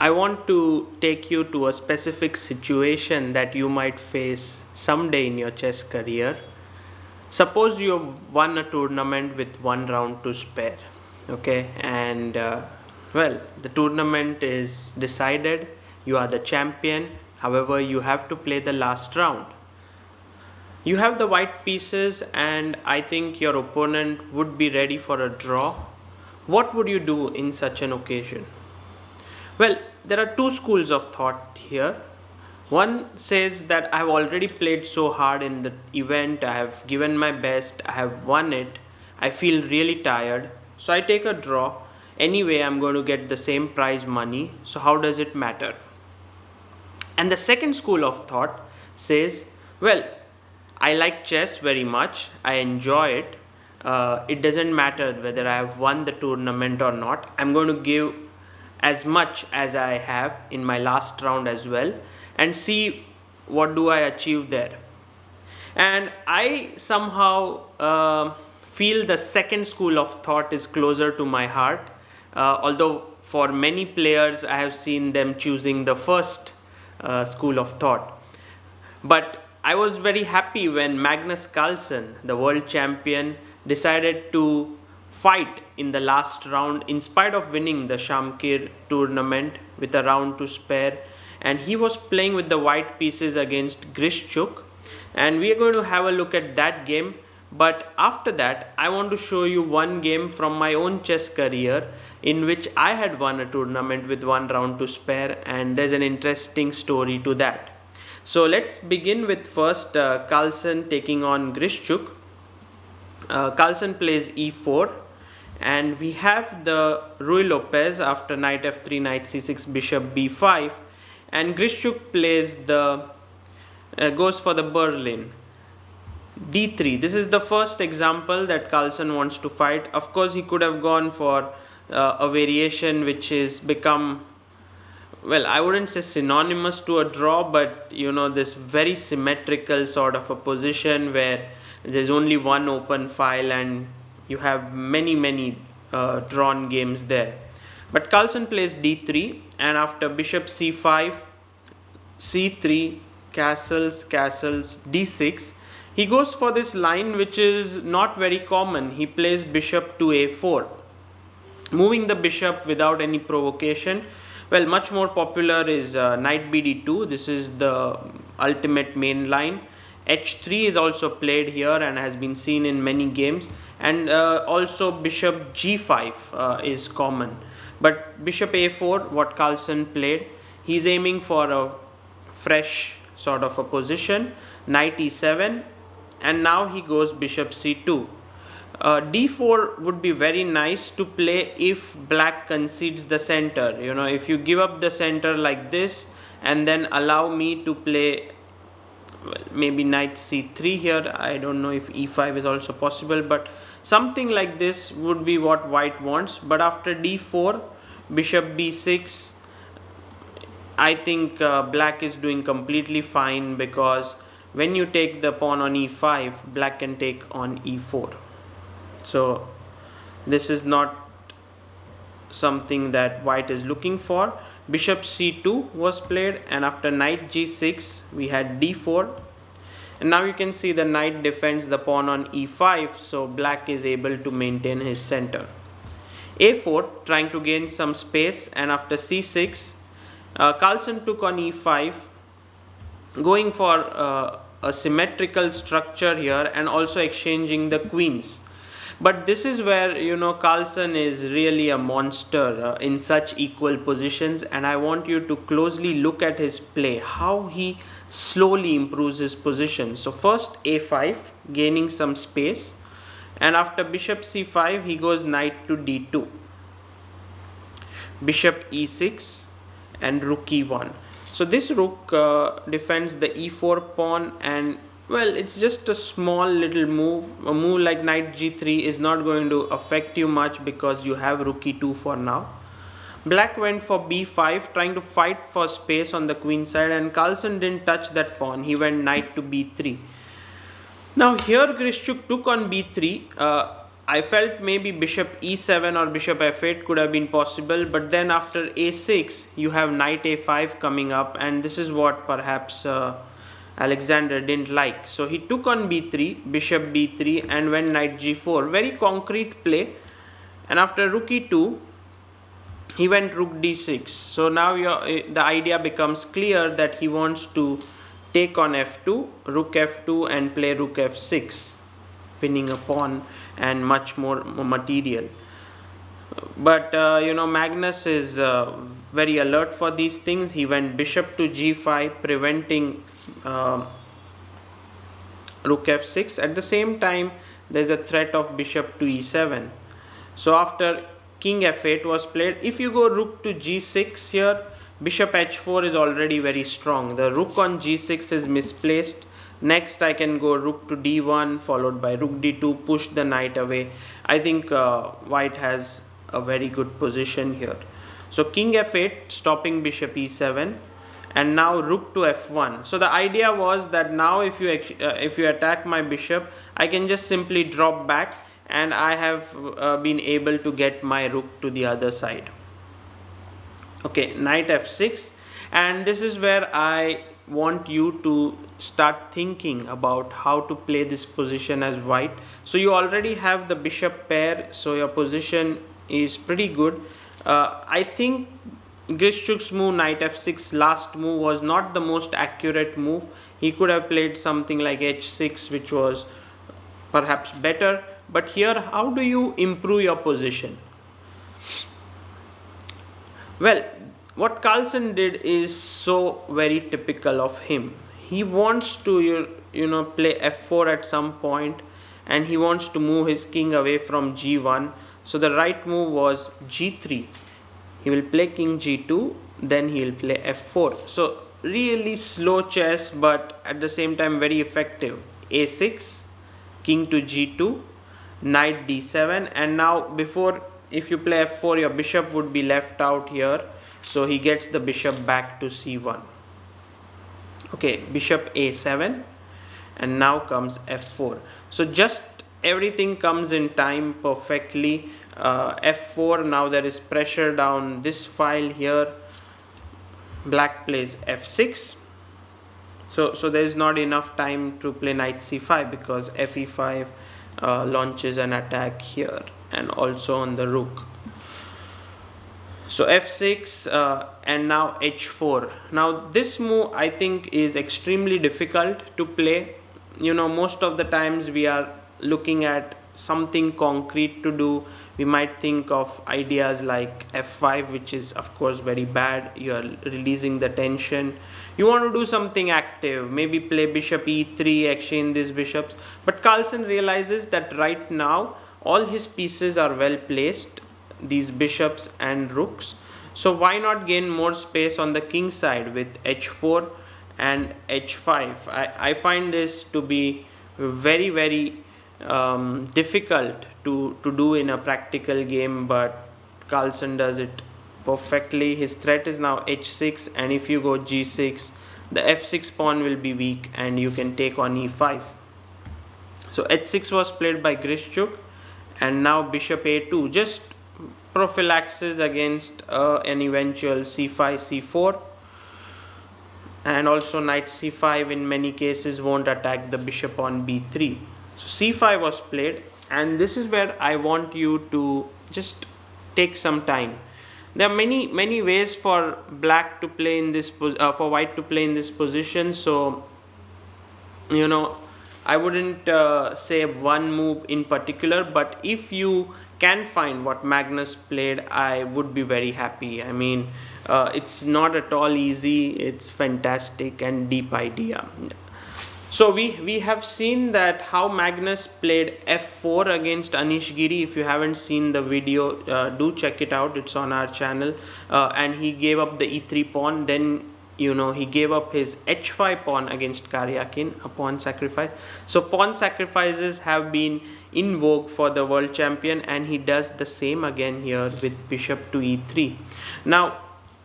I want to take you to a specific situation that you might face someday in your chess career. Suppose you have won a tournament with one round to spare, okay, and the tournament is decided, you are the champion, however, you have to play the last round. You have the white pieces, and I think your opponent would be ready for a draw. What would you do in such an occasion? Well, there are two schools of thought here. One says that I have already played so hard in the event, I have given my best, I have won it, I feel really tired, so I take a draw. Anyway, I'm going to get the same prize money, so how does it matter? And the second school of thought says, well, I like chess very much, I enjoy it. It doesn't matter whether I have won the tournament or not. I'm going to give as much as I have in my last round as well and see what do I achieve there. And I somehow feel the second school of thought is closer to my heart, although for many players I have seen them choosing the first school of thought. But I was very happy when Magnus Carlsen, the world champion, decided to fight in the last round in spite of winning the Shamkir tournament with a round to spare, and he was playing with the white pieces against Grischuk, and we are going to have a look at that game. But after that, I want to show you one game from my own chess career in which I had won a tournament with one round to spare, and there's an interesting story to that. So let's begin with first Carlsen taking on Grischuk. Carlsen plays e4, and we have the Ruy Lopez after knight f3, knight c6, bishop b5, and Grischuk plays the goes for the Berlin d3. This is the first example that Carlsen wants to fight. Of course, he could have gone for a variation which is become, well, I wouldn't say synonymous to a draw, but this very symmetrical sort of a position where there's only one open file and you have many drawn games there. But Carlsen plays d3, and after bishop c5, c3, castles, d6, he goes for this line which is not very common. He plays bishop to a4, moving the bishop without any provocation. Well, much more popular is knight bd2. This is the ultimate main line. h3 is also played here and has been seen in many games, and also bishop g5 is common. But bishop a4, what Carlsen played, he's aiming for a fresh sort of a position. Knight e7, and now he goes bishop c2. d4 would be very nice to play if black concedes the center. If you give up the center like this and then allow me to play, well, maybe knight c3 here. I don't know if e5 is also possible, but something like this would be what white wants. But after d4, bishop b6, I think black is doing completely fine, because when you take the pawn on e5, black can take on e4. So this is not something that white is looking for. Bishop c2 was played, and after knight g6 we had d4, and now you can see the knight defends the pawn on e5, so black is able to maintain his center. a4, trying to gain some space, and after c6 Carlsen took on e5, going for a symmetrical structure here and also exchanging the queens. But this is where Carlsen is really a monster in such equal positions, and I want you to closely look at his play, how he slowly improves his position. So first a5, gaining some space, and after bishop c5 he goes knight to d2, bishop e6, and rook e1. So this rook defends the e4 pawn, and well, it's just a small little move. A move like knight g3 is not going to affect you much because you have rook e2 for now. Black went for b5, trying to fight for space on the queen side, and Carlsen didn't touch that pawn. He went knight to b3. Now here Grischuk took on b3. I felt maybe bishop e7 or bishop f8 could have been possible, but then after a6 you have knight a5 coming up, and this is what perhaps Alexander didn't like. So he took on b3, bishop b3, and went knight g4. Very concrete play. And after rook e2, he went rook d6. So now the idea becomes clear that he wants to take on f2, rook f2, and play rook f6, winning a pawn and much more material. But Magnus is very alert for these things. He went bishop to g5, preventing rook f6. At the same time, there's a threat of bishop to e7. So after king f8 was played, if you go rook to g6 here, bishop h4 is already very strong. The rook on g6 is misplaced. Next I can go rook to d1 followed by rook d2, push the knight away. I think white has a very good position here. So king f8 stopping bishop e7, and now rook to f1. So the idea was that now if you attack my bishop, I can just simply drop back, and I have been able to get my rook to the other side. Okay, knight f6, and this is where I want you to start thinking about how to play this position as white. So you already have the bishop pair, so your position is pretty good. I think Grischuk's move knight f6 last move was not the most accurate move. He could have played something like h6, which was perhaps better. But here, how do you improve your position? Well, what Carlsen did is so very typical of him. He wants to play f4 at some point, and he wants to move his king away from g1. So the right move was g3. He will play king g2, then he will play f4. So really slow chess, but at the same time very effective. a6, king to g2, knight d7, and now if you play f4, your bishop would be left out here. So he gets the bishop back to c1. Okay, bishop a7, and now comes f4. So just everything comes in time perfectly. F4, now there is pressure down this file here. Black plays f6. So there is not enough time to play knight c5 because fe5 launches an attack here and also on the rook. So f6 and now h4. Now this move I think is extremely difficult to play. Most of the times we are looking at something concrete to do. We might think of ideas like f5, which is of course very bad. You are releasing the tension. You want to do something active, maybe play bishop e3, exchange these bishops. But Carlsen realizes that right now all his pieces are well placed, these bishops and rooks. So why not gain more space on the king side with h4 and h5? I find this to be very, very difficult to do in a practical game, but Carlsen does it perfectly. His threat is now h6, and if you go g6, the f6 pawn will be weak and you can take on e5. So h6 was played by Grischuk, and now bishop a2, just prophylaxis against an eventual c5, c4, and also knight c5 in many cases won't attack the bishop on b3. So c5 was played, and this is where I want you to just take some time. There are many ways for black to play in this for white to play in this position. So I wouldn't say one move in particular, but if you can find what Magnus played, I would be very happy. I mean, it's not at all easy. It's fantastic and deep idea. So we have seen that how Magnus played f4 against Anish Giri. If you haven't seen the video, do check it out. It's on our channel. And he gave up the e3 pawn. Then he gave up his h5 pawn against Karyakin, a pawn sacrifice. So pawn sacrifices have been in vogue for the world champion, and he does the same again here with bishop to e3. Now,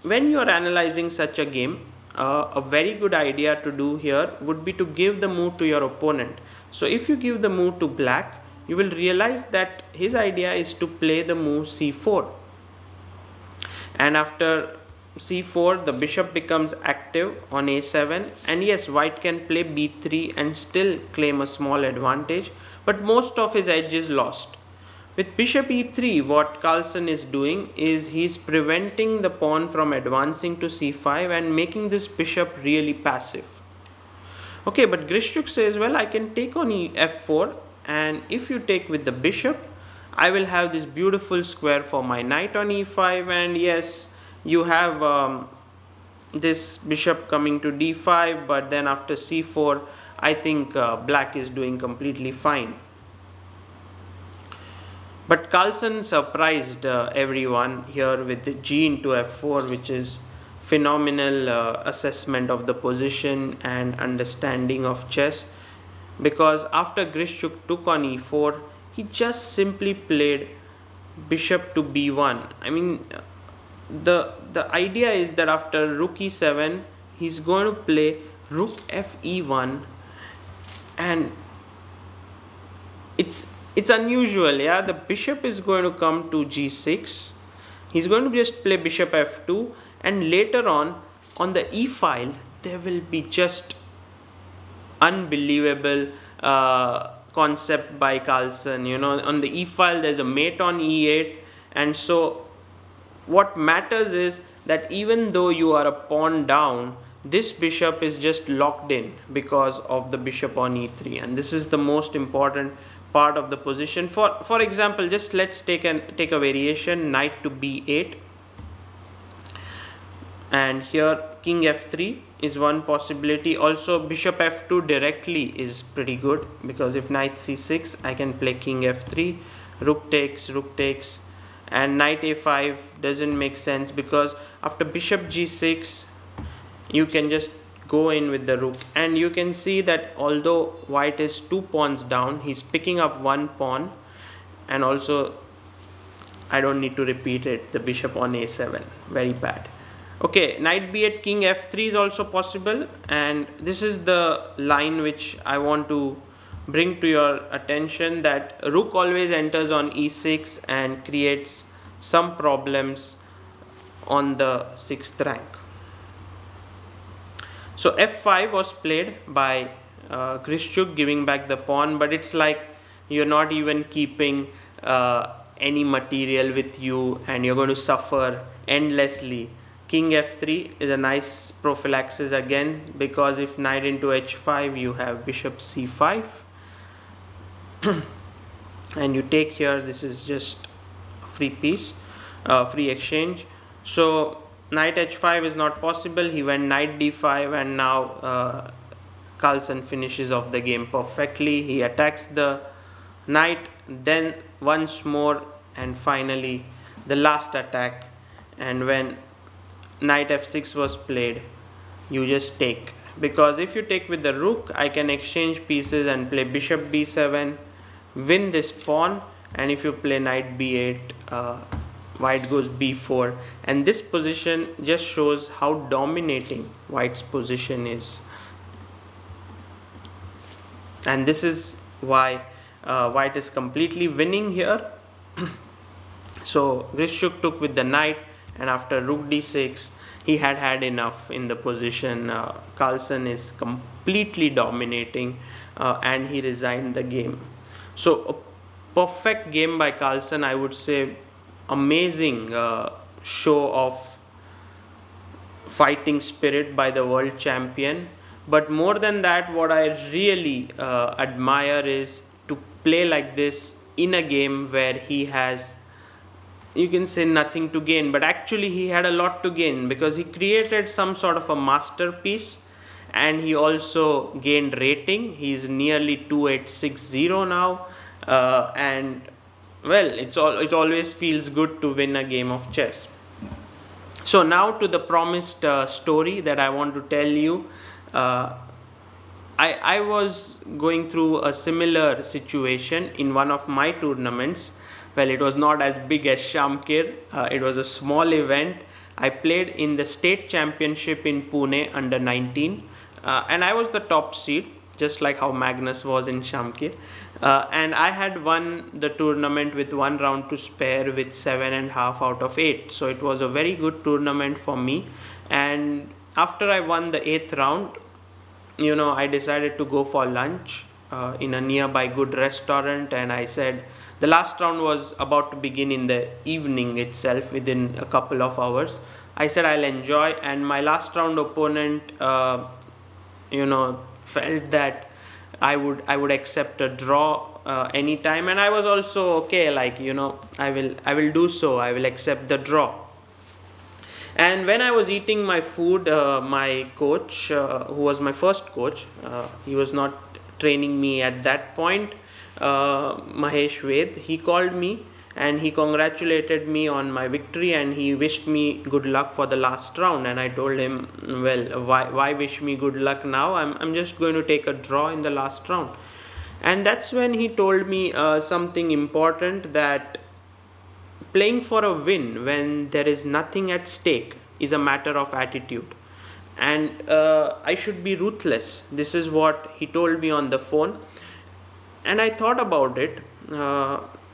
when you are analyzing such a game, a very good idea to do here would be to give the move to your opponent. So if you give the move to black, you will realize that his idea is to play the move c4, and after c4 the bishop becomes active on a7, and yes, white can play b3 and still claim a small advantage, but most of his edge is lost. With bishop e3, what Carlsen is doing is he's preventing the pawn from advancing to c5 and making this bishop really passive. Okay, but Grischuk says, well, I can take on f4, and if you take with the bishop, I will have this beautiful square for my knight on e5, and yes, you have this bishop coming to d5, but then after c4, I think black is doing completely fine. But Carlsen surprised everyone here with the g into f4, which is phenomenal assessment of the position and understanding of chess, because after Grischuk took on e4, he just simply played bishop to b1. I mean, the idea is that after rook e7, he's going to play rook f e1, and it's unusual. Yeah, the bishop is going to come to g6, he's going to just play bishop f2, and later on the e file there will be just unbelievable concept by Carlsen. You know, on the e file there's a mate on e8, and so what matters is that even though you are a pawn down, this bishop is just locked in because of the bishop on e3, and this is the most important part of the position. For example, just let's take a variation, knight to b8, and here king f3 is one possibility. Also bishop f2 directly is pretty good, because if knight c6, I can play king f3, rook takes, and knight a5 doesn't make sense, because after bishop g6 you can just go in with the rook, and you can see that although white is 2 pawns down, he's picking up 1 pawn, and also I don't need to repeat it, the bishop on a7, very bad. Okay, knight b8, king f3 is also possible, and this is the line which I want to bring to your attention, that rook always enters on e6 and creates some problems on the 6th rank. So f5 was played by Grischuk, giving back the pawn, but it's like you're not even keeping any material with you and you're going to suffer endlessly. King f3 is a nice prophylaxis again, because if knight into h5, you have bishop c5 and you take here, this is just a free piece, free exchange. So knight h5 is not possible, he went knight d5, and now Carlsen finishes off the game perfectly. He attacks the knight, then once more, and finally the last attack, and when knight f6 was played, you just take, because if you take with the rook, I can exchange pieces and play bishop b7, win this pawn, and if you play knight b8, white goes b4, and this position just shows how dominating white's position is, and this is why white is completely winning here. So Grischuk took with the knight, and after rook d6, he had enough in the position. Carlsen is completely dominating, and he resigned the game. So a perfect game by Carlsen, I would say. Amazing show of fighting spirit by the world champion. But more than that, what I really admire is to play like this in a game where he has, you can say, nothing to gain, but actually he had a lot to gain, because he created some sort of a masterpiece, and he also gained rating. He's nearly 2860 now, and well, it always feels good to win a game of chess. So now to the promised story that I want to tell you. I was going through a similar situation in one of my tournaments. Well, it was not as big as Shamkir. It was a small event. I played in the state championship in Pune under 19, and I was the top seed, just like how Magnus was in Shamkir. And I had won the tournament with 1 round to spare with 7.5 out of 8. So it was a very good tournament for me. And after I won the 8th round, I decided to go for lunch in a nearby good restaurant. And I said, the last round was about to begin in the evening itself, within a couple of hours. I said I'll enjoy, and my last round opponent, felt that I would accept a draw anytime, and I was also okay. Like I will do so. I will accept the draw. And when I was eating my food, my coach, who was my first coach, he was not training me at that point, Mahesh Ved, he called me and he congratulated me on my victory, and he wished me good luck for the last round. And I told him, well, why wish me good luck now? I'm just going to take a draw in the last round. And that's when he told me something important, that playing for a win when there is nothing at stake is a matter of attitude. And I should be ruthless. This is what he told me on the phone. And I thought about it,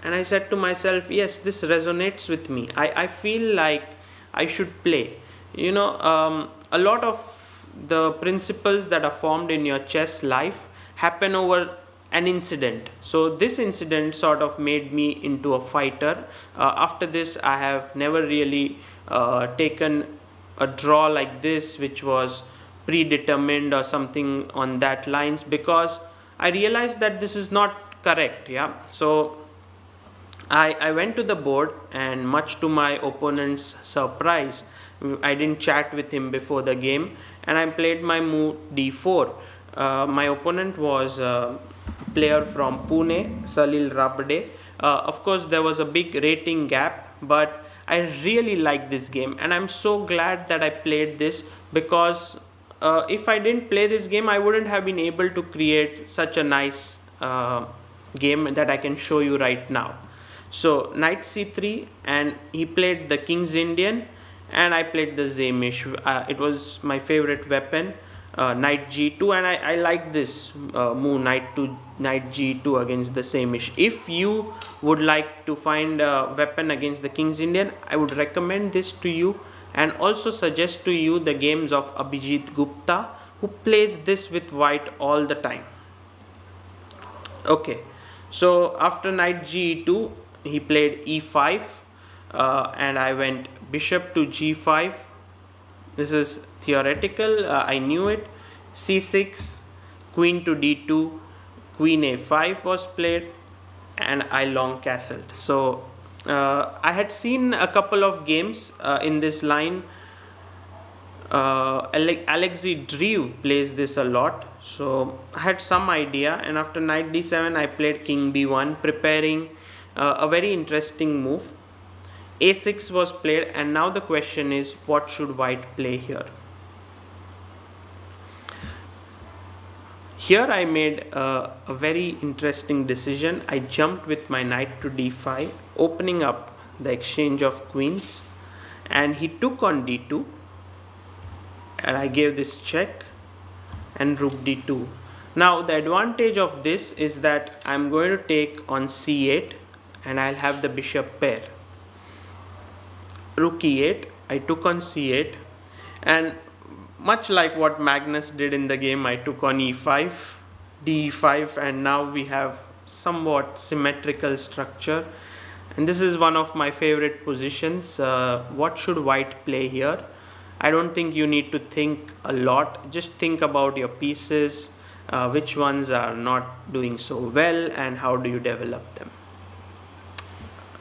and I said to myself, yes, this resonates with me. I feel like I should play. A lot of the principles that are formed in your chess life happen over an incident. So this incident sort of made me into a fighter. After this, I have never really taken a draw like this, which was predetermined or something on that lines, because I realized that this is not correct. Yeah. So I went to the board, and much to my opponent's surprise, I didn't chat with him before the game, and I played my move d4. My opponent was a player from Pune, Salil Rabde. Of course, there was a big rating gap, but I really like this game, and I'm so glad that I played this, because if I didn't play this game, I wouldn't have been able to create such a nice game that I can show you right now. So knight c3, and he played the King's Indian, and I played the Zamish. It was my favorite weapon. Knight g2, and I like this move, knight g2 against the Zamish. If you would like to find a weapon against the King's Indian, I would recommend this to you, and also suggest to you the games of Abhijit Gupta, who plays this with white all the time. Okay, so after knight g2, he played e5, and I went bishop to g5. This is theoretical, I knew it. c6, queen to d2, queen a5 was played, and I long castled. So I had seen a couple of games in this line. Alexei Drew plays this a lot, so I had some idea. And after knight d7, I played king b1, preparing a very interesting move. a6 was played, and now the question is, what should white play here? Here I made a very interesting decision. I jumped with my knight to d5, opening up the exchange of queens, and he took on d2, and I gave this check, and rook d2. Now the advantage of this is that I'm going to take on c8, and I'll have the bishop pair. Rook e8, I took on c8, and much like what Magnus did in the game, I took on e5, d5, and now we have somewhat symmetrical structure. And this is one of my favorite positions. What should white play here? I don't think you need to think a lot. Just think about your pieces, which ones are not doing so well, and how do you develop them.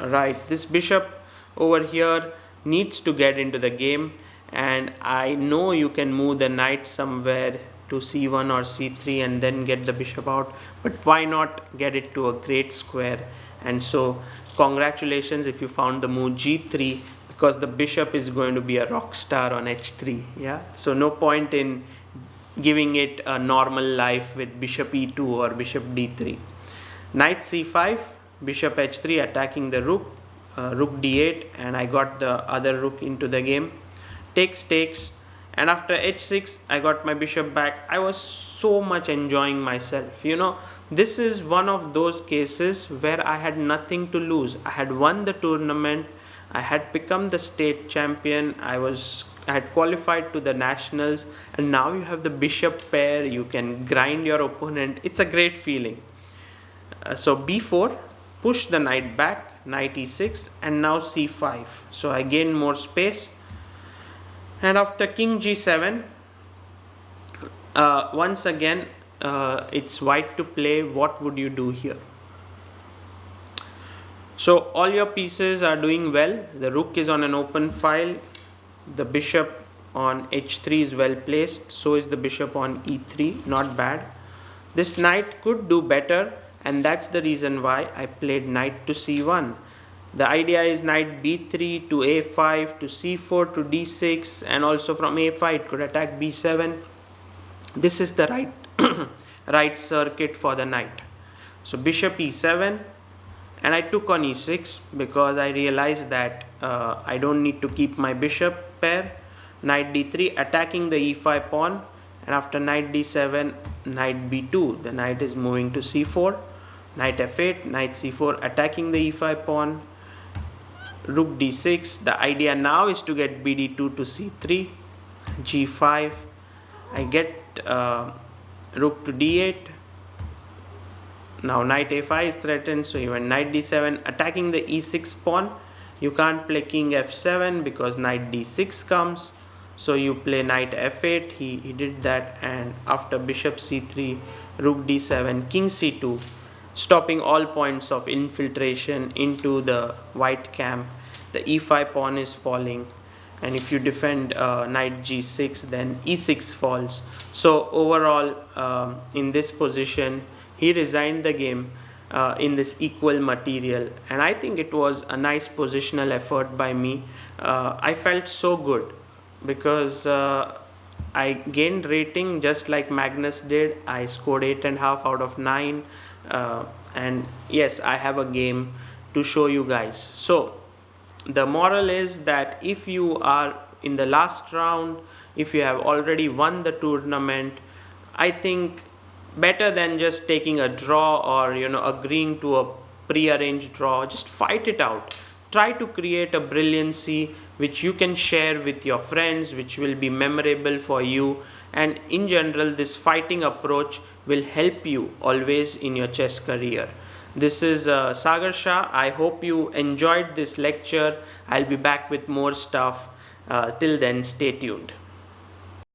Right, this bishop over here needs to get into the game, and I know you can move the knight somewhere to c1 or c3 and then get the bishop out, but why not get it to a great square? And so congratulations if you found the move g3, because the bishop is going to be a rock star on h3. Yeah, so no point in giving it a normal life with bishop e2 or bishop d3. Knight c5, bishop h3, attacking the rook, rook d8, and I got the other rook into the game. Takes, and after h6 I got my bishop back. I was so much enjoying myself. This is one of those cases where I had nothing to lose. I had won the tournament, I had become the state champion, I had qualified to the nationals, and now you have the bishop pair. You can grind your opponent. It's a great feeling. So b4, push the knight back, knight e6, and now c5. So I gain more space. And after king g7, once again, it's white to play. What would you do here? So all your pieces are doing well. The rook is on an open file. The bishop on h3 is well placed. So is the bishop on e3. Not bad. This knight could do better, and that's the reason why I played knight to c1. The idea is knight b3 to a5 to c4 to d6, and also from a5 it could attack b7. This is the right circuit for the knight. So bishop e7, and I took on e6 because I realized that I don't need to keep my bishop pair. Knight d3, attacking the e5 pawn, and after knight d7, knight b2, the knight is moving to c4. Knight f8, knight c4, attacking the e5 pawn. Rook d6. The idea now is to get bd2 to c3. g5. I get rook to d8. Now knight a5 is threatened, so even knight d7, attacking the e6 pawn. You can't play king f7 because knight d6 comes. So you play knight f8. He did that, and after bishop c3, rook d7, king c2, stopping all points of infiltration into the white camp. The e5 pawn is falling, and if you defend knight g6, then e6 falls. So overall, in this position, he resigned the game in this equal material, and I think it was a nice positional effort by me. I felt so good because I gained rating just like Magnus did. I scored 8.5 out of 9, and yes, I have a game to show you guys. So the moral is that if you are in the last round, if you have already won the tournament, I think better than just taking a draw or agreeing to a pre-arranged draw, just fight it out. Try to create a brilliancy which you can share with your friends, which will be memorable for you, and in general this fighting approach will help you always in your chess career. This is Sagar Shah. I hope you enjoyed this lecture. I'll be back with more stuff. Till then, stay tuned.